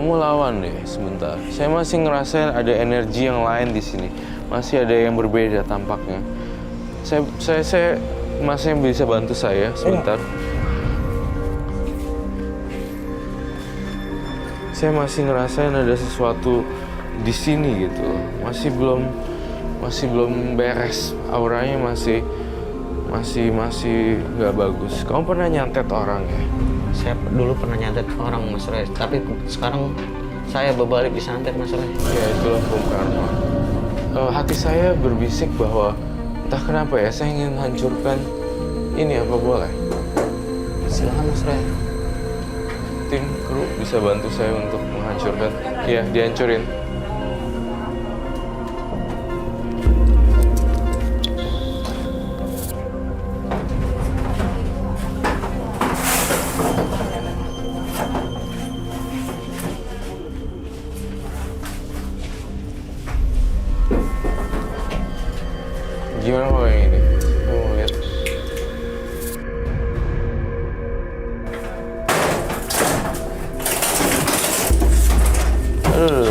kamu lawan deh sebentar. Saya masih ngerasain ada energi yang lain di sini. Masih ada yang berbeda tampaknya. Saya masih bisa bantu saya sebentar. Saya masih ngerasain ada sesuatu di sini gitu. Masih belum beres. Auranya masih nggak bagus. Kamu pernah nyantet orang ya? Saya dulu pernah nyantet orang, Mas Roy. Tapi sekarang saya berbalik disantet, Mas Roy. Ya, itulah Bung Karma. Hati saya berbisik bahwa entah kenapa ya, saya ingin hancurkan ini, apa boleh? Silakan, Mas Roy. Tim kru bisa bantu saya untuk menghancurkan. Iya, dihancurin. Gimana kalau yang ini? Kamu mau lihat? Aduh.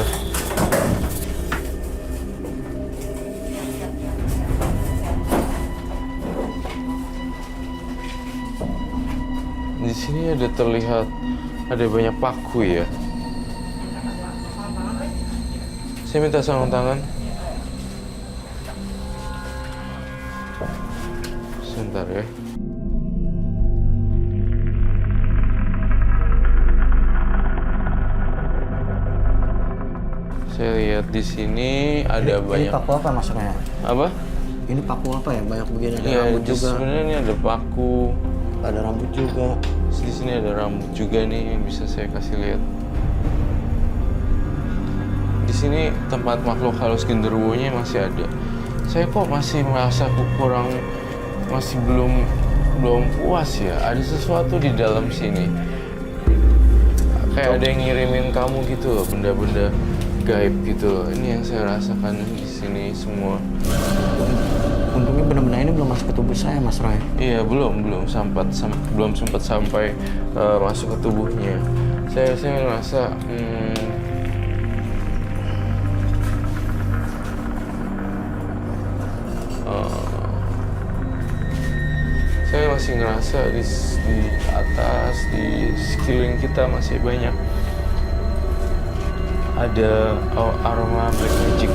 Di sini ada terlihat ada banyak paku ya. Saya minta sarung tangan. Sebentar ya. Saya lihat di sini ada banyak. Ini paku apa, Mas Roy? Apa? Ini paku apa ya? Banyak begini, ada Iya, rambut juga. sebenarnya ini ada paku. Ada rambut juga. Di sini ada rambut juga nih yang bisa saya kasih lihat. Di sini tempat makhluk halus genderuwonya masih ada. Saya kok masih merasa kurang, masih belum puas ya. Ada sesuatu di dalam sini. Kayak ada yang ngirimin kamu gitu loh, benda-benda gaib gitu loh. Ini yang saya rasakan di sini semua. Untungnya benda-benda ini belum masuk ke tubuh saya, Mas Roy. Iya, belum sempat sampai masuk ke tubuhnya. Saya ngerasa saya masih ngerasa di atas, di sekeliling kita masih banyak ada aroma black magic,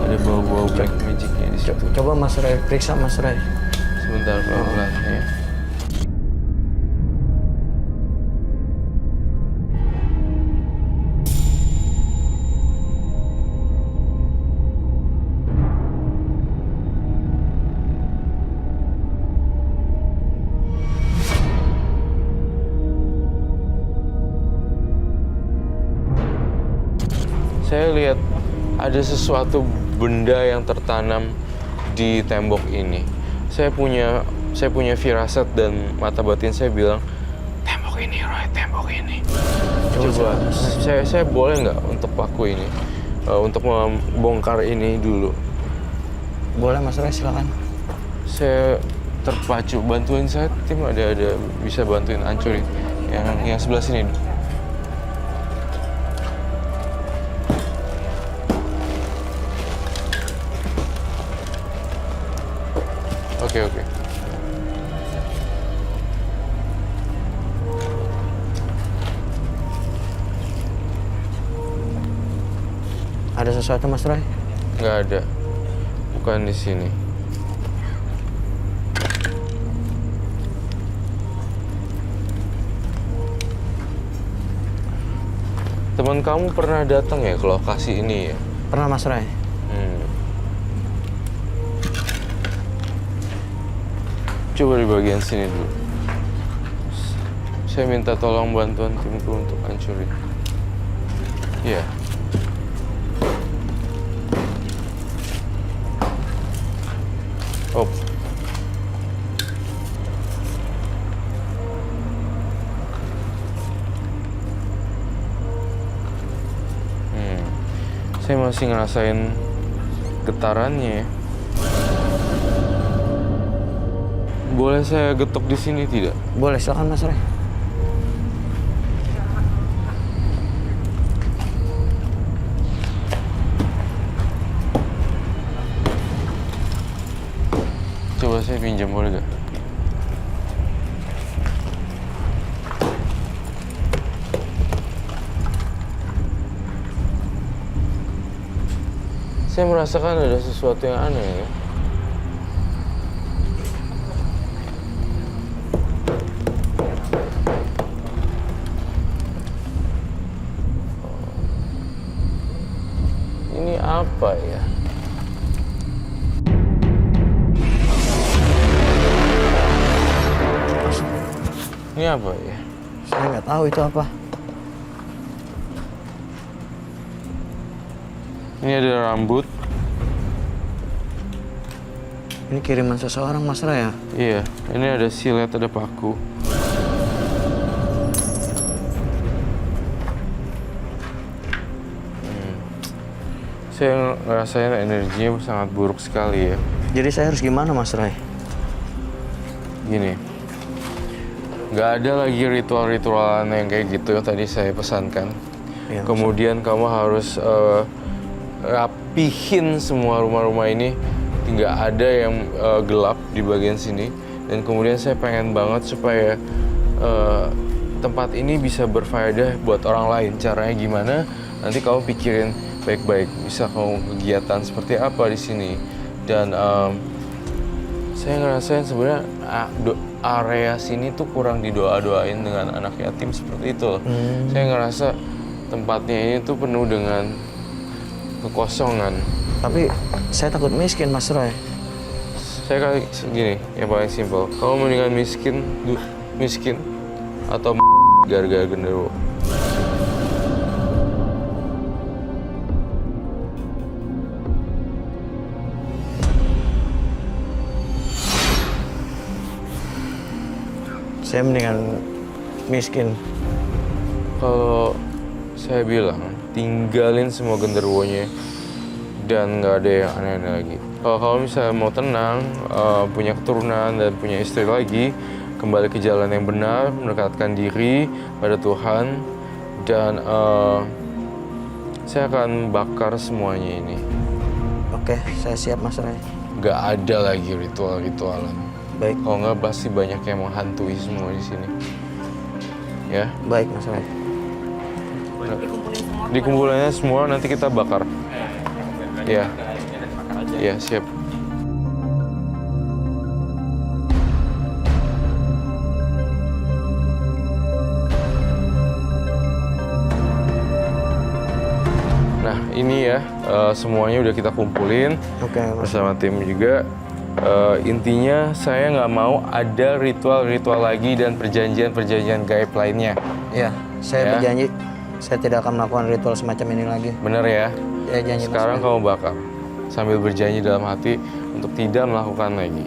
ada bau-bau black magicnya di situ. Coba Mas Roy periksa, Mas Roy. Sebentar, pelan-pelan ya. Saya lihat ada sesuatu benda yang tertanam di tembok ini. Saya punya firasat dan mata batin saya bilang, tembok ini, Roy, tembok ini. Coba, saya boleh nggak untuk paku ini, untuk membongkar ini dulu? Boleh, Mas Roy, silakan. Saya terpacu, bantuin saya, tim ada bisa bantuin hancurin yang sebelah sini. Oke. Ada sesuatu, Mas Roy? Nggak ada. Bukan di sini. Teman kamu pernah datang ya ke lokasi ini ya? Pernah, Mas Roy. Coba di bagian sini dulu. Saya minta tolong bantuan timku untuk hancurin. Iya. Oh. Saya masih ngerasain getarannya ya. Boleh saya getok di sini tidak? Boleh, silakan Mas Roy. saya pinjam boleh gak? Saya merasakan ada sesuatu yang aneh ya. Ini apa ya? Ini apa ya? Saya nggak tahu itu apa. Ini ada rambut. Ini kiriman seseorang, Mas Roy ya? Iya, ini ada silet, ada paku. Saya ngerasain energinya sangat buruk sekali ya. Jadi saya harus gimana, Mas Roy? Gini, nggak ada lagi ritual-ritualan yang kayak gitu yang tadi saya pesankan. Iya, Kemudian kamu harus rapihin semua rumah-rumah ini, nggak ada yang gelap di bagian sini. Dan kemudian saya pengen banget supaya tempat ini bisa berfaedah buat orang lain. Caranya gimana? Nanti kamu pikirin baik-baik. Bisa kamu kegiatan seperti apa di sini. Dan saya ngerasain sebenarnya area sini tuh kurang didoa-doain dengan anak yatim seperti itu. Saya ngerasa tempatnya ini tuh penuh dengan kekosongan. Tapi saya takut miskin, Mas Roy. Saya kali gini, yang paling simpel. Kamu mendingan miskin atau gara-gara genderuwo. Saya mendingan miskin. Kalau saya bilang, tinggalin semua genderuwonya dan nggak ada yang aneh-aneh lagi. Kalau kamu misalnya mau tenang, punya keturunan dan punya istri lagi, kembali ke jalan yang benar, mendekatkan diri pada Tuhan, dan saya akan bakar semuanya ini. Oke, saya siap, Mas Roy. Nggak ada lagi ritual-ritualan. Baik, Kalau nggak pasti banyak yang menghantui semua di sini. Ya, baik, Mas Roy. dikumpulinnya semua nanti kita bakar. Ya, ya siap. Nah ini ya semuanya udah kita kumpulin Oke, Mas. bersama tim juga. Intinya saya nggak mau ada ritual-ritual lagi dan perjanjian-perjanjian gaib lainnya. Iya, saya Ya. berjanji saya tidak akan melakukan ritual semacam ini lagi. Bener ya? Saya janji, Mas Sekarang Roy. kamu bakar sambil berjanji dalam hati untuk tidak melakukan lagi.